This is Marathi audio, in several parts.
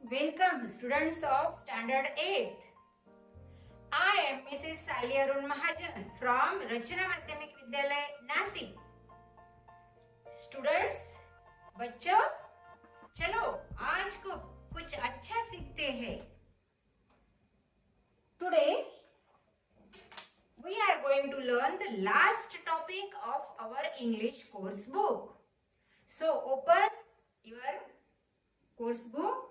Welcome, students of Standard 8th. I am Mrs. Sally Arun Mahajan from Rachana Madhyamik Vidyalay, Nasik. Students, बच्चों, चलो आज को कुछ अच्छा सीखते हैं. Today we are going to learn the last topic of our English course book. So open your course book.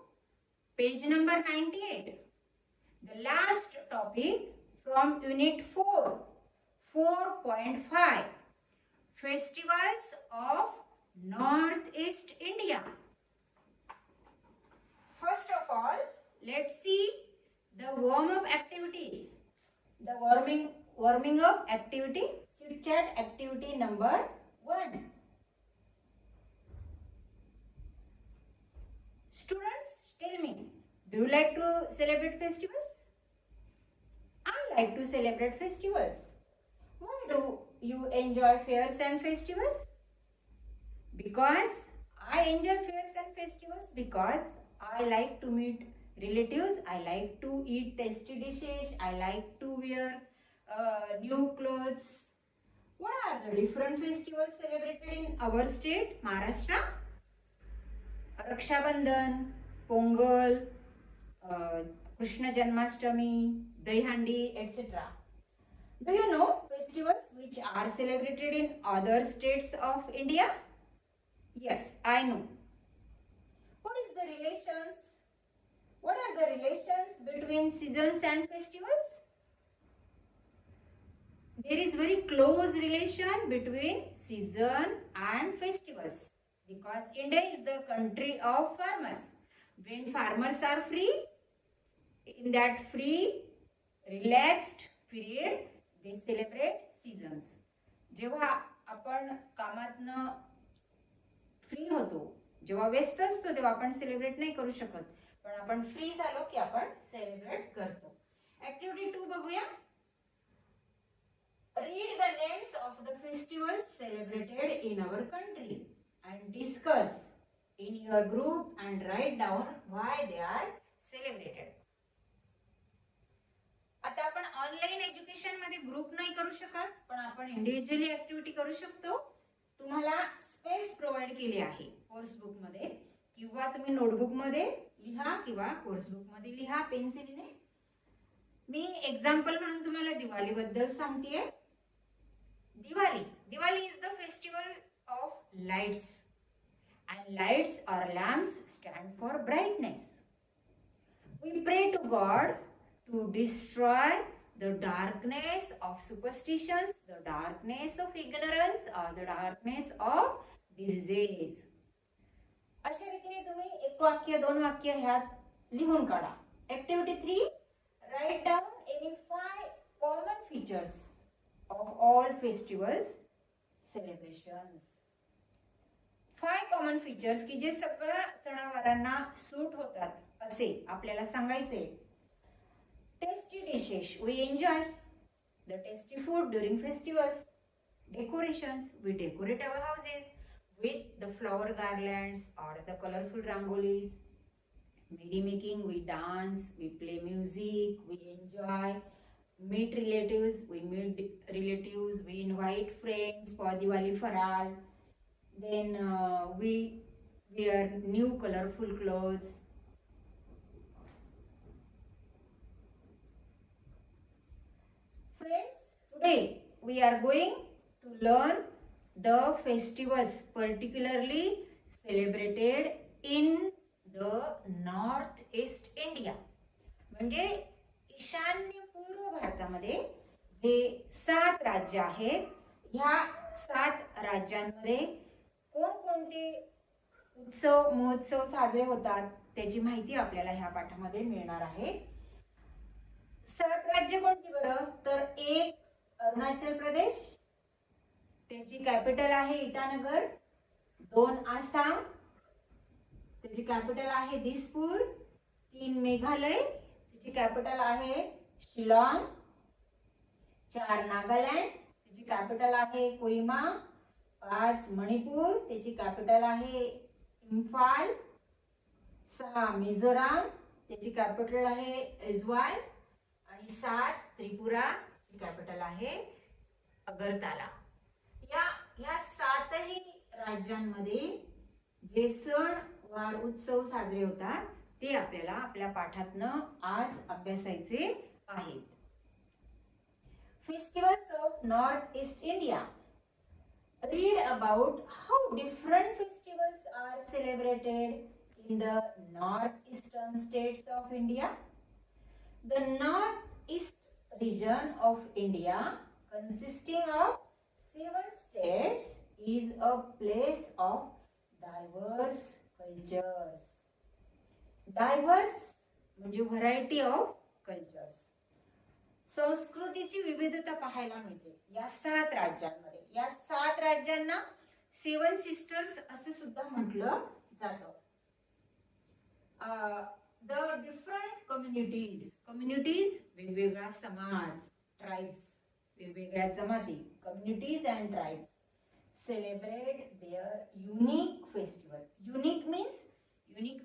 Page number 98. The last topic from Unit 4, 4.5. Festivals of Northeast India. First of all, let's see the warm-up activities. The warming up activity, chit-chat activity number 1. Students, tell me, do you like to celebrate festivals? I like to celebrate festivals. Why do you enjoy fairs and festivals? Because I enjoy fairs and festivals because I like to meet relatives, I like to eat tasty dishes, I like to wear new clothes. What are the different festivals celebrated in our state, Maharashtra? Raksha Bandhan, Pongal, Krishna Janmashtami, Dahandi, etc. Do you know festivals which are celebrated in other states of India? Yes, I know. What are the relations between seasons and festivals? There is very close relation between season and festivals because India is the country of farmers. When farmers are free, in that free, relaxed period, they celebrate seasons. जेव्हा आपण कामातनं फ्री होतो, जेव्हा व्यस्त असतो तेव्हा आपण सेलिब्रेट नाही करू शकत, पण आपण फ्री झालो की आपण सेलिब्रेट करतो. ऍक्टिव्हिटी 2 बघूया. Read the names of the festivals celebrated in our country and discuss in your group and write down why they are celebrated. आता आपण ऑनलाइन एज्युकेशन मध्ये ग्रुप नाही करू शकत, पण आपण इंडिव्हिज्युअली ऍक्टिव्हिटी करू शकतो. तुम्हाला स्पेस प्रोव्हाइड केली आहे कोर्स बुक मध्ये, किंवा तुम्ही नोटबुक मध्ये लिहा किंवा कोर्स बुक मध्ये लिहा पेन्सिलने. मी एक्झाम्पल म्हणून तुम्हाला दिवाळी बद्दल सांगतेय. Diwali is the festival of lights, and lights or lamps stand for brightness. We pray to God to destroy the darkness of superstitions, the darkness of ignorance, or the darkness of disease. अशा रीतीने तुम्ही एक वाक्य 2 वाक्य ह्यात लिहून काढा. Activity 3, write down any 5 common features of all festivals celebrations. 5 common features की जे सगळ्या सणावारांना सूट होतात असे आपल्याला सांगायचे. Tasty dishes we enjoy, the tasty food during festivals. Decorations, we decorate our houses with the flower garlands or the colorful rangolis. Merry making, we dance, we play music, we enjoy. Meet relatives, we meet relatives, we invite friends for Diwali Faral. Then we wear new colorful clothes. Friends, today we are going to learn the festivals particularly celebrated in the Northeast India. म्हणजे ईशान्य पूर्व भारतामध्ये जे 7 राज्य आहेत, ह्या 7 राज्यांमध्ये कोणकोणते उत्सव महोत्सव साजरे होतात त्याची माहिती आपल्याला ह्या पाठामध्ये मिळणार आहे. 7 राज्य कोणती बरं? तर 1 अरुणाचल प्रदेश, त्याची कॅपिटल आहे इटानगर. 2 आसाम, त्याची कॅपिटल आहे दिसपूर. 3 मेघालय, त्याची कॅपिटल आहे शिलाँग. 4 नागालँड, त्याची कॅपिटल आहे कोहिमा. 5 मणिपूर, त्याची कॅपिटल आहे इम्फाल. 6 मिझोराम, त्याची कॅपिटल आहे ऐझवाल, आणि 7 त्रिपुरा, ची कॅपिटल आहे अगरताला. या 7ही राज्यांमध्ये जे सण वार उत्सव साजरे होतात ते आपल्याला आपल्या पाठातनं आज अभ्यासायचे आहेत. Festivals of north east India. Read about how different festivals are celebrated in the northeastern states of India. The northeast region of India, consisting of 7 states, is a place of diverse cultures. Diverse म्हणजे व्हरायटी ऑफ कल्चर्स. संस्कृतीची विविधता पाहायला मिळते या 7 राज्यांमध्ये. या 7 राज्यांना 7 सिस्टर्स असे सुद्धा म्हटलं जातं. द डिफरंट कम्युनिटीज वेगवेगळा समाज, ट्राइब्स वेगवेगळ्या जमाती, communities and tribes celebrate their unique festival. Unique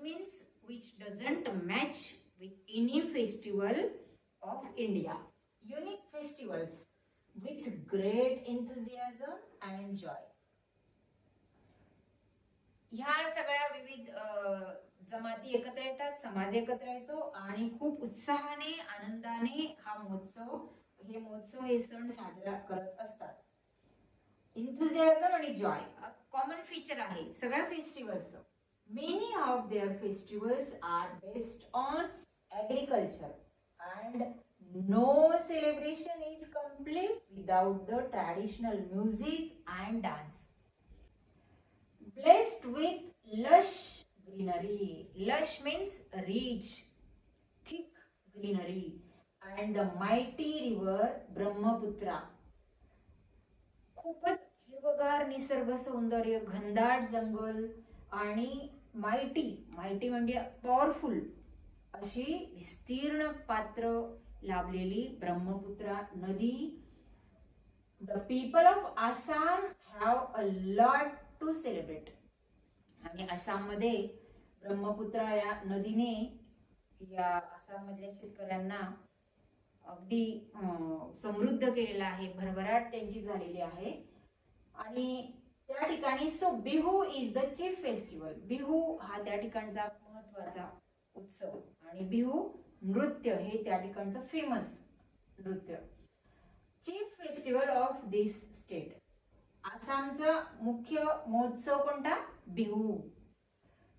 means which doesn't match with any festival of India. Unique festivals with great enthusiasm and joy. ह्या सगळ्या विविध जमाती एकत्र येतात, समाज एकत्र येतो आणि खूप उत्साहाने आनंदाने हे सण साजरा करत असतात. एन्थुसियाझम आणि जॉय कॉमन फीचर आहे सगळ्या फेस्टिवल्सचं. Many of their festivals are based on agriculture, and no celebration is complete without the traditional music and dance. Blessed with lush greenery. Lush means rich, thick greenery, and the mighty river Brahmaputra. खूपच हिरवगार निसर्ग सौंदर्य, घनदाट जंगल आणि माइटी म्हणजे पॉवरफुल अशी विस्तीर्ण पात्र लाभलेली ब्रह्मपुत्रा नदी. The people of Assam have a lot to celebrate. आणि आसाममध्ये ब्रह्मपुत्रा या नदीने या आसाममधल्या शेतकऱ्यांना अगदी समृद्ध केलेला आहे, भरभराट त्यांची झालेली आहे. आणि त्या ठिकाणी Bihu is the chief festival. Bihu हा त्या ठिकाणचा महत्वाचा उत्सव आणि बिहू नृत्य हे त्या ठिकाणचं फेमस नृत्य. Chief festival of this state. आसामचा मुख्य महोत्सव कोणता? Bihu.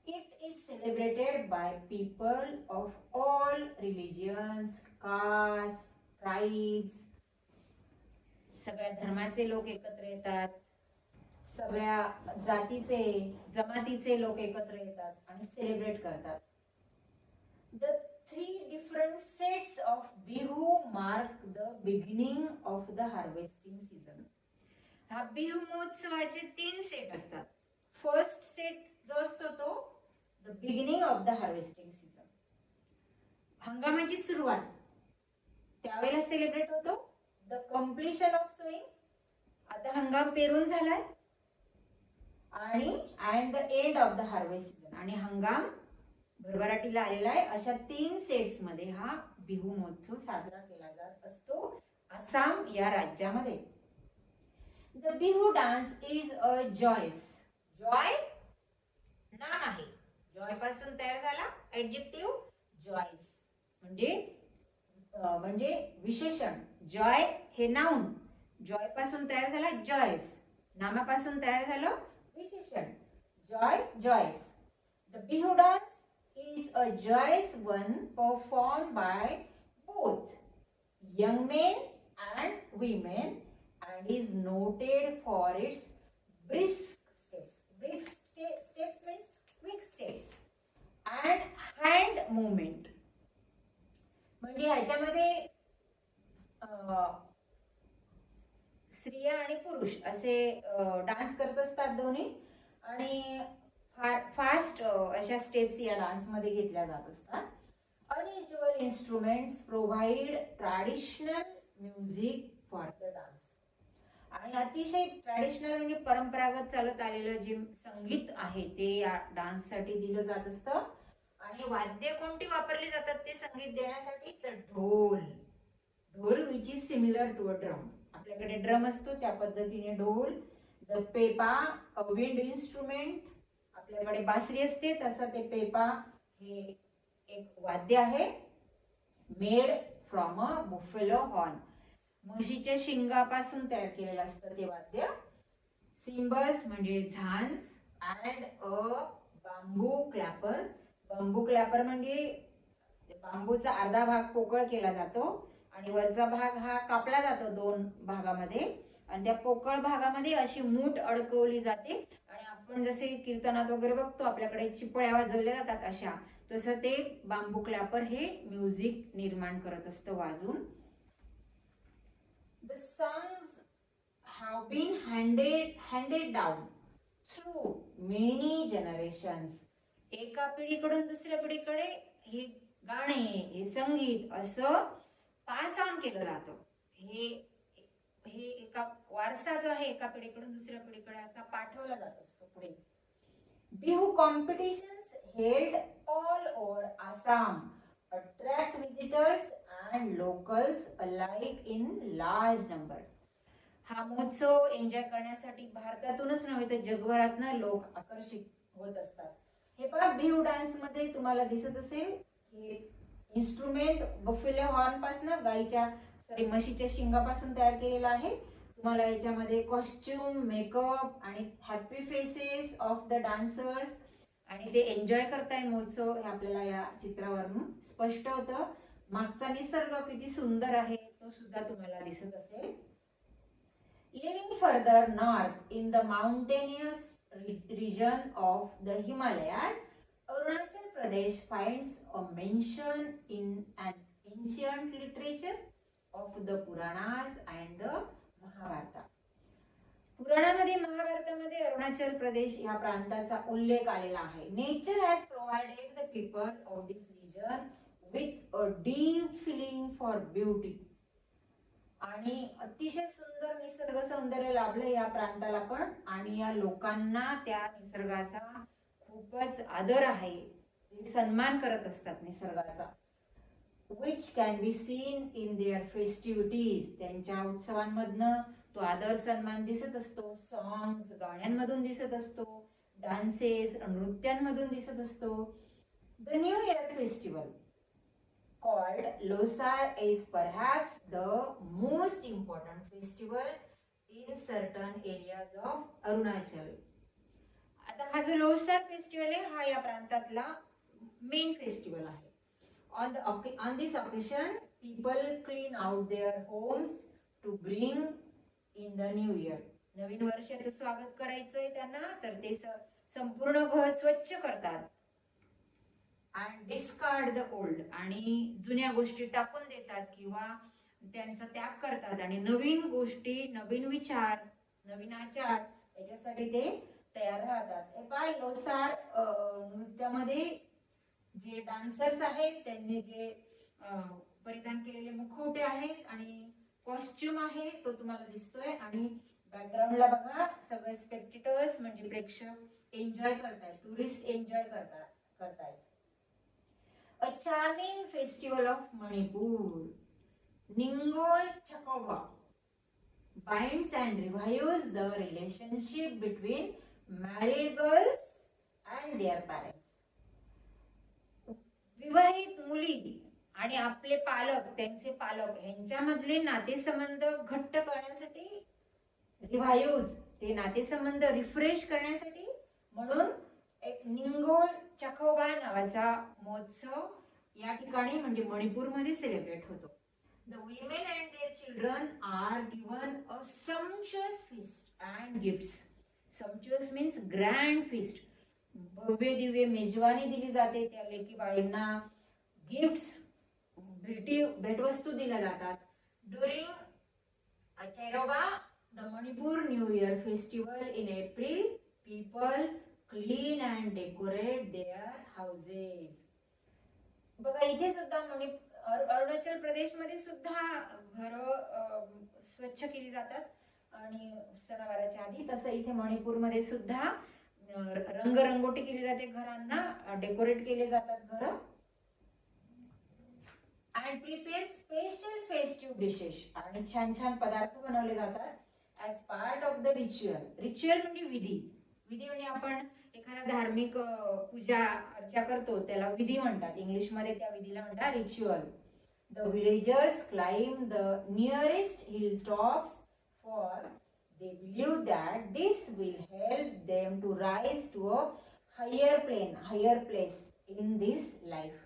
It is celebrated by people of all religions, caste, tribes. सगळ्या धर्माचे लोक एकत्र येतात, सगळ्या जातीचे जमातीचे लोक एकत्र येतात आणि सेलिब्रेट करतात. The 3 different sets of Bihu mark the beginning of the harvesting season. हा बिहू महोत्सवाचे 3 सेट असतात. फर्स्ट सेट जो असतो तो the beginning of the harvesting season, हंगामाची सुरुवात, त्यावेळेला सेलिब्रेट होतो. द कम्प्लिशन ऑफ सोईंग, आता हंगाम पेरून झालाय, आणि and the end of the harvest season, आणि हंगाम भरभराटीला आलेला आहे. अशा 3 सेट्स मध्ये हा बिहू महोत्सव साजरा केला जात असतो आसाम या राज्यामध्ये. The Bihu dance is a joyous. Joy नाम आहे, जॉय पासून तयार झाला ऍडजेक्टिव्ह जॉयस म्हणजे विशेषण. जॉय हे नाउन, जॉय पासून तयार झाला जॉयस, नामापासून तयार झालं विशेषण joy, joyous. The Bihu dance is a joyous one performed by both young men and women and is noted for its brisk steps. Brisk steps means quick steps and hand movement. म्हणजे ह्याच्यामध्ये स्त्रिया आणि पुरुष असे डान्स करत असतात दोन्ही, आणि फास्ट अशा स्टेप्स या डान्स मध्ये घेतल्या जात असतात. Unusual instruments provide traditional music for the dance. आणि अतिशय ट्रॅडिशनल म्हणजे परंपरागत चालत आलेलं जे संगीत आहे ते या डान्स साठी दिलं जात असतं. वाद्य कोणती वापरली जातात ते संगीत देण्यासाठी? तर ढोल. Dhol which is similar to a drum. आपल्याकडे ड्रम असतो त्या पद्धतीने ढोल. The pepa a wind instrument. आपल्याकडे बासरी असते तसं ते पेपा हे एक वाद्य आहे. Made from a buffalo horn. म्हशीच्या शिंगापासून तयार केलेलं असतं ते वाद्य. सिम्बल्स म्हणजे झांज. अँड अ बांबू क्लॅपर. बांबू क्लॅपर म्हणजे बांबूचा अर्धा भाग पोकळ केला जातो आणि वरचा भाग हा कापला जातो 2 भागामध्ये आणि त्या पोकळ भागामध्ये अशी मूठ अडकवली जाते आणि आपण जसे कीर्तनात वगैरे बघतो आपल्याकडे चिपळ्या वाजवल्या जातात अशा, तसं ते बांबू क्लॅपर हे म्युझिक निर्माण करत असतं वाजून. The songs have been handed down through many generations. एका पिढीकडून दुसऱ्या पिढीकडे हे गाणे हे संगीत असं पास ऑन केलं जातं. हे एका वारसा जो आहे एका पिढीकडून दुसऱ्या पिढीकडे असा पाठवला जात असतो पुढे. Bihu competitions held all over Assam attract visitors and locals alike in large number. हा महोत्सव एन्जॉय करण्यासाठी भारतातूनच नव्हे तर जगभरातनं लोक आकर्षित होत असतात. हे पहा बिहू डान्स मध्ये तुम्हाला दिसत असेल हे इन्स्ट्रुमेंट बफेलो हॉर्न पासून गाईच्या म्हशीच्या शिंगापासून तयार केलेला आहे. तुम्हाला याच्यामध्ये कॉस्ट्युम मेकअप आणि happy faces of the dancers आणि ते एन्जॉय करताय महोत्सव हे आपल्याला या चित्रावरून स्पष्ट होतं. मागचा निसर्ग किती सुंदर आहे तो सुद्धा तुम्हाला दिसत असेल. Living further north in the mountainous region of the Himalayas, Arunachal Pradesh finds a mention in an ancient literature of the Puranas and the Mahabharata. पुराणामध्ये महाभारतामध्ये अरुणाचल प्रदेश या प्रांताचा उल्लेख आलेला आहे. Nature has provided the people of this region with a deep feeling for beauty. आणि अतिशय सुंदर निसर्ग सौंदर्य लाभलं या प्रांताला पण आणि या लोकांना त्या निसर्गाचा खूपच आदर आहे. ते सन्मान करत असतात निसर्गाचा. which can be seen in their festivities. त्यांच्या उत्सवांमधनं तो आदर सन्मान दिसत असतो. सॉंग्स गाण्यांमधून दिसत असतो. डान्सेस नृत्यांमधून दिसत असतो. The new year festival called Losar is perhaps the most important festival in certain areas of Arunachal. आता हा जो लोसार फेस्टिवल आहे हा या प्रांतातला मेन फेस्टिवल आहे. On this occasion people clean out their homes to bring in the new year. नवीन वर्षाचं स्वागत करायचंय त्यांना तर ते संपूर्ण घर स्वच्छ करतात. and discard the old आणि जुन्या गोष्टी टाकून देतात किंवा त्यांचा त्याग करतात आणि नवीन गोष्टी नवीन विचार नवीन आचार याच्यासाठी ते तयार राहतात. हे पाय लोसार नृत्यामध्ये जे डान्सर्स आहेत त्यांनी जे परिधान केलेले मुखवटे आहेत आणि कॉस्ट्युम आहे तो तुम्हाला दिसतोय आणि बॅकग्राऊंडला बघा सगळे स्पेक्टेटर्स म्हणजे प्रेक्षक एन्जॉय करतायत. टुरिस्ट एन्जॉय करतायत. A charming festival of Manipur, Ningol Chakoba, binds and revives the relationship between married girls and their parents. विवाहित मुली आणि आपले पालक त्यांचे पालक यांच्यामधले नातेसंबंध घट्ट करण्यासाठी रिवाइव्स ते नातेसंबंध रिफ्रेश करण्यासाठी म्हणून एक निंगोल चकोबा नावाचा महोत्सव या ठिकाणी म्हणजे मणिपूरमध्ये सेलिब्रेट होतो. The women and their children are given a sumptuous feast and gifts. Sumptuous means grand feast. भव्य दिव्य मेजवानी दिली जाते त्या लेकी बाळींना. गिफ्ट्स भेटवस्तू दिल्या जातात. During Cheiraoba the Manipur new year festival in April people clean and decorate their houses. बघा इथे सुद्धा अरुणाचल प्रदेश मध्ये सुद्धा घर स्वच्छ केली जातात आणि सणावाराच्या आधी. तसं इथे मणिपूर मध्ये सुद्धा रंगरंगोटी केली जाते, घरांना डेकोरेट केले जातात घर. And prepare special festive dishes, आणि छान छान पदार्थ बनवले जातात as part of the ritual. Ritual म्हणजे विधी. विधी म्हणजे आपण एखादा धार्मिक पूजा अर्चा करतो त्याला विधी म्हणतात. इंग्लिशमध्ये त्या विधीला म्हणतात ritual. The villagers climb the nearest hill tops for they believe that this will help them to rise to a higher place in this life.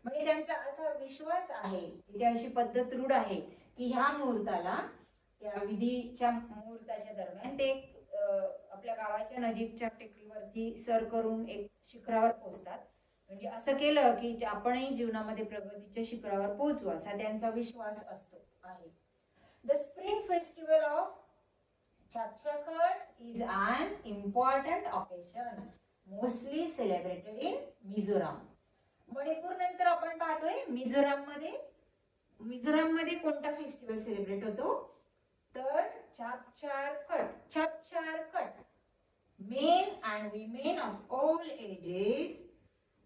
म्हणजे त्यांचा असा विश्वास आहे, तिथे अशी पद्धत रूढ आहे की ह्या मुहूर्ताला, त्या विधीच्या मुहूर्ताच्या दरम्यान ते आपल्या गावाच्या नजीकच्या टेकडीवरती सर करून एक शिखरावर पोहोचतात. म्हणजे असं केलं की आपणही जीवनामध्ये प्रगतीच्या शिखरावर पोहोचू, असा त्यांचा विश्वास असतो आहे. The spring festival of Chapchakad is an important occasion mostly celebrated in Mizoram. Manipur नंतर आपण पाहतोय मिझोराम मध्ये कोणता फेस्टिवल सेलिब्रेट होतो, तर Chapchar Kut. Men and women of all ages.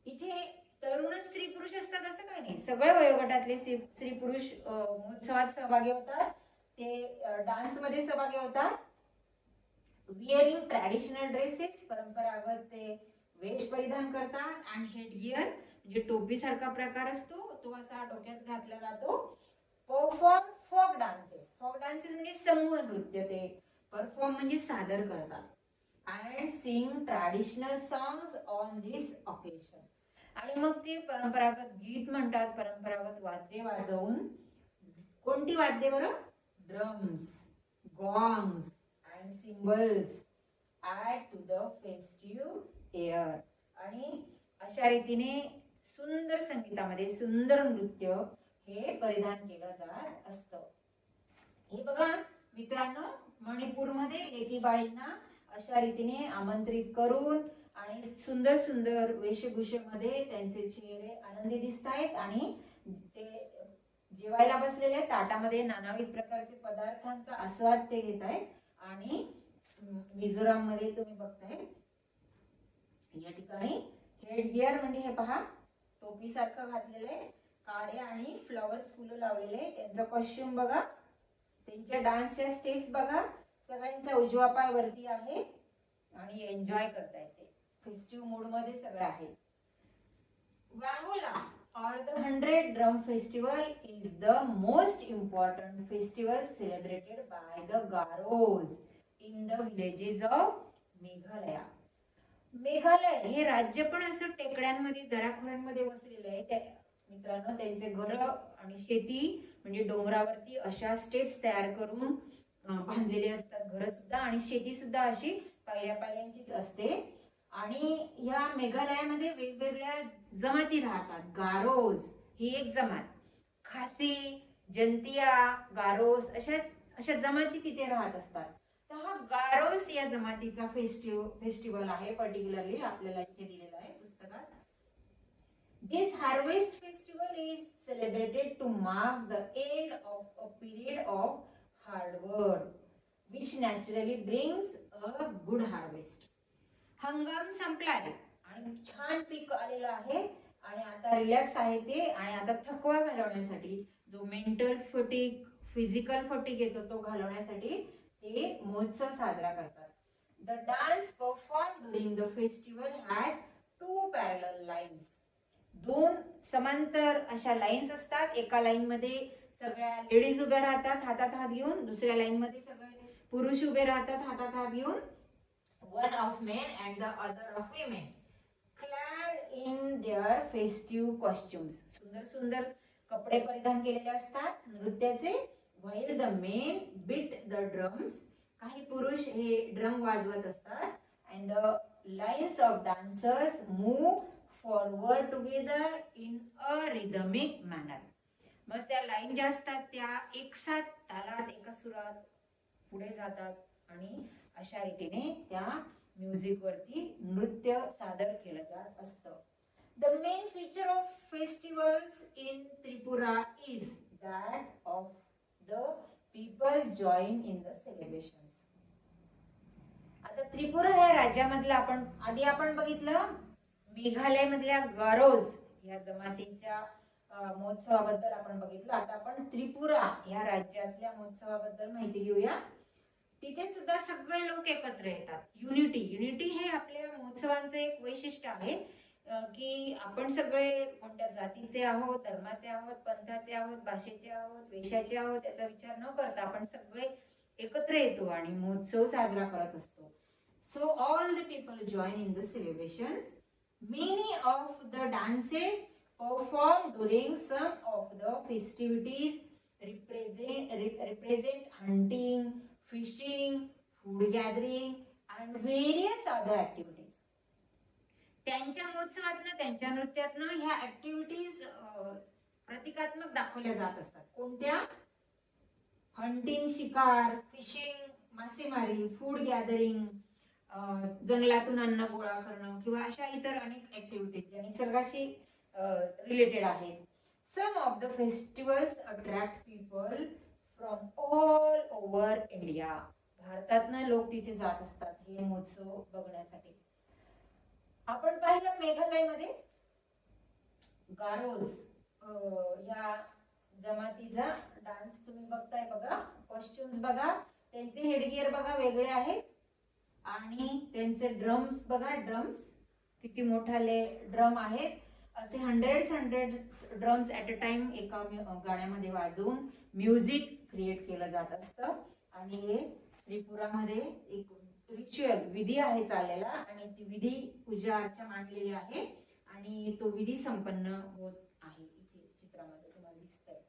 इथे तरुण स्त्री पुरुष असतात असं काही नाही, सगळ्या वयोगटातले स्त्री पुरुष महोत्सवात सहभागी होतात, ते डान्स मध्ये सहभागी होतात. विअरिंग ट्रॅडिशनल ड्रेसेस, परंपरागत ते वेश परिधान करतात. अँड हेडगिअर म्हणजे टोपी सारखा प्रकार असतो, तो असा डोक्यात घातला जातो. Perform folk dances. Folk dances म्हणजे समूह नृत्य, ते परफॉर्म म्हणजे सादर करतात. And sing traditional songs on this occasion. आणि मग ते परंपरागत गीत म्हणतात, परंपरागत वाद्य वाजवून. कोणती वाद्य बरं? Drums, gongs and cymbals add to the festive air. आणि अशा रीतीने सुंदर संगीतामध्ये सुंदर नृत्य हे परिधान केलं जात असतं. हे बघा मित्रांनो, मणिपूरमध्ये लेकीबाळींना अशा रीतीने आमंत्रित करून आणि सुंदर सुंदर वेशभूषेमध्ये त्यांचे चेहरे आनंदी दिसत आहेत, आणि ते जेवायला बसलेले ताटामध्ये नानाविध प्रकारचे पदार्थांचा आस्वाद ते घेत आहेत. आणि मिझोराम मध्ये तुम्ही बघताय या ठिकाणी हेडगिअर म्हणजे हे पहा, टोपी सारखं घातलेले, काळे आणि फ्लॉवर्स फुलं लावलेले, त्यांचा कॉस्ट्युम बघा, त्यांच्या डान्सच्या स्टेप्स बघा, सगळ्यांचा उजवा पाय वरती आहे आणि एन्जॉय करतायत, ते फेस्टिव्ह मूड मध्ये सगळे आहेत. वांगोला or the 100 Drum Festival is the most important festival celebrated by the Garos in the villages of Meghalaya. Meghalaya हे राज्य पण असं टेकड्यांमध्ये, दऱ्याखोऱ्यांमध्ये वसलेलं आहे. मित्रांनो, त्यांचे घर आणि शेती म्हणजे डोंगरावरती अशा स्टेप्स तयार करून बांधलेले असतात घर सुद्धा, आणि शेती सुद्धा अशी पायऱ्या पायऱ्यांचीच असते. आणि या मेघालयामध्ये वेगवेगळ्या जमाती राहतात. गारोज ही एक जमात, खासी, जंतिया, गारोस अशा जमाती तिथे राहत असतात. तर हा गारोस या जमातीचा फेस्टिवल आहे, पर्टिक्युलरली आपल्याला इथे दिलेला आहे पुस्तकात. This harvest festival is celebrated to mark the end of a period of hard work which naturally brings a good harvest. हंगाम संपला आहे आणि छान पीक आलेलं आहे, आणि आता रिलॅक्स आहे ते, आणि आता थकवा घालवण्यासाठी, जो मेंटल फटीग, फिजिकल फटीग येतो तो घालवण्यासाठी ते महोत्सव साजरा करतात. The dance perform during the festival has 2 parallel lines. 2 समांतर अशा लाईन्स असतात. एका लाईन मध्ये सगळ्या लेडीज उभ्या राहतात हातात हात घेऊन, दुसऱ्या लाईन मध्ये सगळे पुरुष उभे राहतात हातात हात घेऊन. One of men and the other of women, clad in their festive costumes. सुंदर सुंदर कपडे परिधान केलेले असतात नृत्याचे. While the men beat the drums, काही पुरुष हे ड्रम वाजवत असतात. And the lines of dancers move forward together in a rhythmic manner. मग त्या लाईन ज्या असतात त्या एकसाथ तालात, एका सुरात पुढे जातात, आणि अशा रीतीने त्या म्युझिक वरती नृत्य सादर केलं जात असतं. The main feature of festivals in Tripura is that of the people join in the celebrations. आता त्रिपुरा ह्या राज्यामधलं आपण बघितलं मेघालय मधल्या गारोज या जमातीच्या महोत्सवाबद्दल आपण बघितलं. आता आपण त्रिपुरा या राज्यातल्या महोत्सवाबद्दल माहिती घेऊया. तिथे सुद्धा सगळे लोक एकत्र येतात. युनिटी हे आपल्या महोत्सवांचं एक वैशिष्ट्य आहे की आपण सगळे कोणत्या जातीचे आहोत, धर्माचे आहोत, पंथाचे आहोत, भाषेचे आहोत, वेशाचे आहोत याचा विचार न करता आपण सगळे एकत्र येतो आणि महोत्सव साजरा करत असतो. So all the people join in the celebrations. Many of the dances performed during some of the festivities represent hunting, fishing, food gathering and various other activities. त्यांच्या महोत्सवातनं त्यांच्या नृत्यातनं ह्या ऍक्टिव्हिटीज प्रतिकात्मक दाखवल्या जात असतात. कोणत्या? हंटिंग शिकार, फिशिंग मासेमारी, फूड गॅदरिंग जंगलातून अन्न गोळा करणं किंवा अशा इतर अनेक ऍक्टिव्हिटीज ज्या निसर्गाशी रिलेटेड आहेत. Some of the festivals attract people from all over India. भारतातनं लोक तिथे जात असतात हे महोत्सव बघण्यासाठी. आपण पाहिलं मेघालयमध्ये गारोज या जमातीचा डान्स तुम्ही बघताय बघा. कॉस्ट्युम्स बघा, त्यांचे हेडगिअर बघा वेगळे आहेत आणि त्यांचे ड्रम्स बघा. ड्रम्स किती मोठाले ड्रम आहेत. असे hundreds drums at a time एका गाण्यामध्ये वाजवून म्युझिक क्रिएट केलं जात असतं. आणि हे त्रिपुरामध्ये एक रिच्युअल विधी आहे चाललेला आणि ती विधी पूजा अर्चा मांडलेली आहे आणि तो विधी संपन्न होत आहे. इथे चित्रामध्ये तुम्हाला दिसतंय.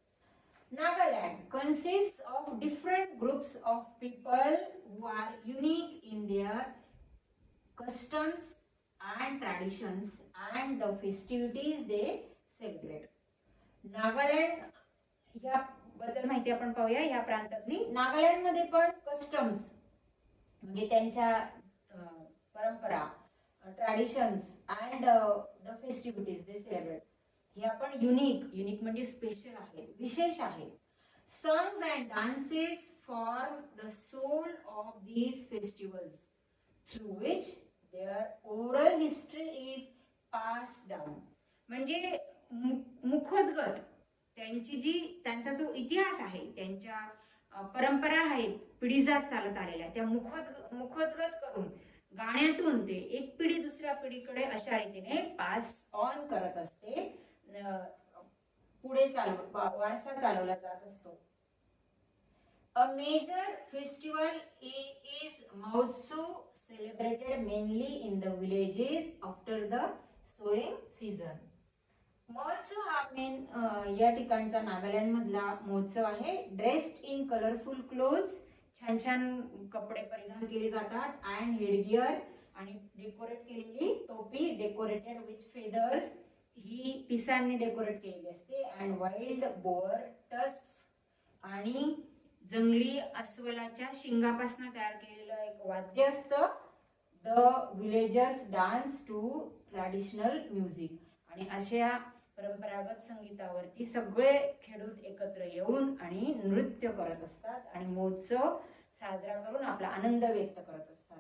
Nagaland consists of different groups of people who are unique in their customs and traditions and the festivities they celebrate. Nagaland या बद्दल माहिती आपण पाहूया. या प्रांतातली नागालँड मध्ये पण कस्टम्स म्हणजे त्यांच्या परंपरा, traditions and the festivities they celebrate हे आपण युनिक म्हणजे स्पेशल आहे, विशेष आहे. Songs and dances form the soul of these festivals through which their oral history is pass down. म्हणजे मुखोद्गत त्यांचा जो इतिहास आहे, त्यांच्या परंपरा आहेत पिढीजात चालत आलेल्या, त्या मुखोद्गत करून गाण्यातून ते एक पिढी दुसऱ्या पिढीकडे अशा रीतीने पास ऑन करत असते. पुढे वारसा चालवला जात असतो. अ मेजर फेस्टिवल इज महोत्सव celebrated mainly in the villages after the sowing season. महोत्सव हा मेन या ठिकाणचा नागालँड मधला महोत्सव आहे. ड्रेस्ड इन कलरफुल क्लोथ्स, छान छान कपडे परिधान केले जातात. अँड हेडगिअर आणि डेकोरेट केलेली टोपी, डेकोरेटेड विथ फेदर्स, ही पिसांनी डेकोरेट केलेली असते. अँड वाईल्ड बोअर टस्क्स आणि जंगली अस्वलाच्या शिंगापासून तयार केलेलं एक वाद्य असतं. The villagers dance to traditional music. आणि अशा परंपरागत संगीतावरती सगळे खेडूत एकत्र येऊन आणि नृत्य करत असतात आणि महोत्सव साजरा करून आपला आनंद व्यक्त करत असतात.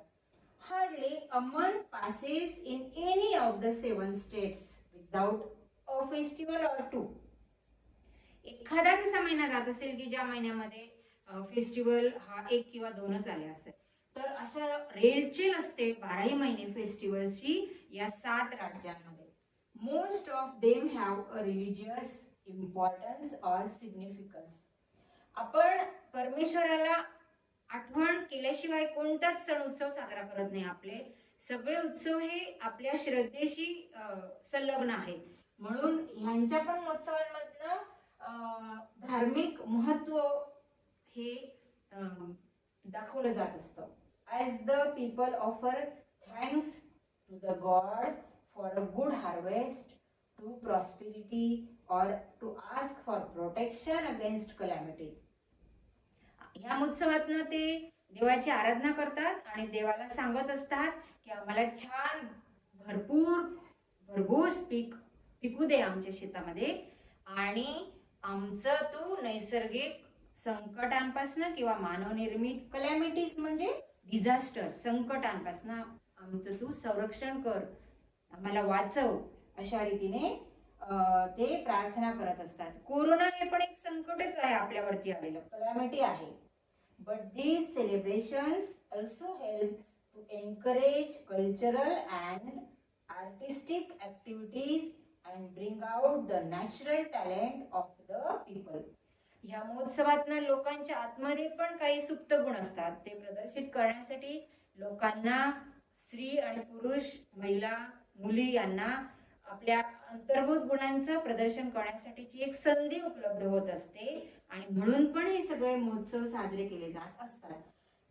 Hardly a month passes in any of the 7 states without a festival or two. एखादाच असा महिना जात असेल की ज्या महिन्यामध्ये फेस्टिवल हा 1 किंवा 2च आले असेल, तर असं रेलचेल असते 12ही महिने फेस्टिवल्सची या 7 राज्यांमध्ये. Most of them have a religious importance or significance. आपण परमेश्वराला आठवण केल्याशिवाय कोणताच सण उत्सव साजरा करत नाही. आपले सगळे उत्सव हे आपल्या श्रद्धेशी संलग्न आहेत. म्हणून ह्यांच्या पण महोत्सवांमधनं धार्मिक महत्व हे दाखवलं जात असतं. As the people offer thanks to the God for a good harvest, to prosperity, or to ask for protection against calamities. या महोत्सवातनं ते देवाची आराधना करतात आणि देवाला सांगत असतात की आम्हाला छान भरघोस पीक पिकू दे आमच्या शेतामध्ये आणि आमचं तू नैसर्गिक संकटांपासून किंवा मानवनिर्मित कलॅमिटीज म्हणजे डिझास्टर, संकटांपासून आमचं तू संरक्षण कर, आम्हाला वाचव, अशा रीतीने ते प्रार्थना करत असतात. कोरोना हे पण एक संकटच आहे, आपल्यावरती आलेलं कलॅमिटी आहे. But these celebrations also help to encourage cultural and artistic activities and bring out the natural talent of the people. ह्या महोत्सवातनं लोकांच्या आतमध्ये पण काही सुप्त गुण असतात, ते प्रदर्शित करण्यासाठी लोकांना, स्त्री आणि पुरुष, महिला, मुली यांना आपल्या अंतर्भूत गुणांचं प्रदर्शन करण्यासाठीची एक संधी उपलब्ध होत असते आणि म्हणून पण हे सगळे महोत्सव साजरे केले जात असतात.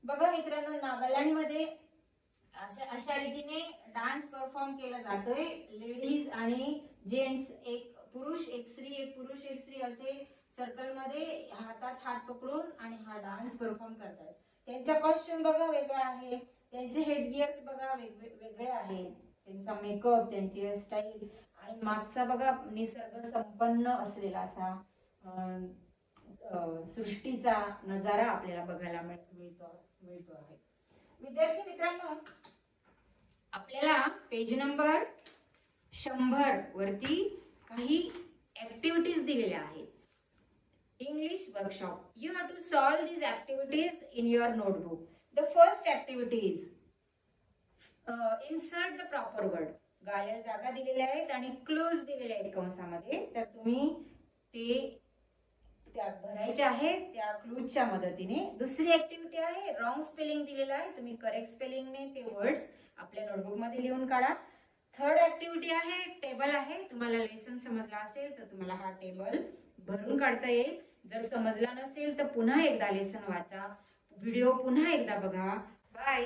बघा मित्रांनो, नागालँडमध्ये अशा रीतीने डान्स परफॉर्म केला जातोय. लेडीज आणि जेंट्स, एक पुरुष एक स्त्री, एक पुरुष एक स्त्री असे सर्कलमध्ये हातात हात पकडून आणि हा डान्स परफॉर्म करतात. त्यांचा कॉस्ट्युम बघा वेगळा आहे, त्यांचे हेडगिअर्स बघा वेगळे आहे, त्यांचा मेकअप, त्यांची हेअरस्टाईल आणि मागचा बघा निसर्ग संपन्न असलेला असा सृष्टीचा नजारा आपल्याला बघायला मिळतो आहे. विद्यार्थी मित्रांनो, आपल्याला पेज नंबर 100 वरती काही ऍक्टिव्हिटीज दिलेल्या आहेत. English workshop. You have to solve these activities in your notebook. The first activity is insert the proper word. गाल्या जागा दिलेल्या आहेत आणि क्लोज दिलेल्या आहेत कंसामध्ये, तर तुम्ही ते त्या भरायच्या आहेत त्या क्लूजच्या मदतीने. दुसरी ऍक्टिव्हिटी आहे रॉंग स्पेलिंग दिलेला आहे, तुम्ही करेक्ट स्पेलिंगने ते वर्ड्स आपल्या नोटबुक मध्ये लिहून काढा. थर्ड ऍक्टिव्हिटी आहे टेबल आहे, तुम्हाला लेसन समजला असेल तर तुम्हाला हा टेबल भरून काढता येईल. जर समजला नसेल तर पुन्हा एकदा लेसन वाचा, व्हिडिओ पुन्हा एकदा बघा. बाय.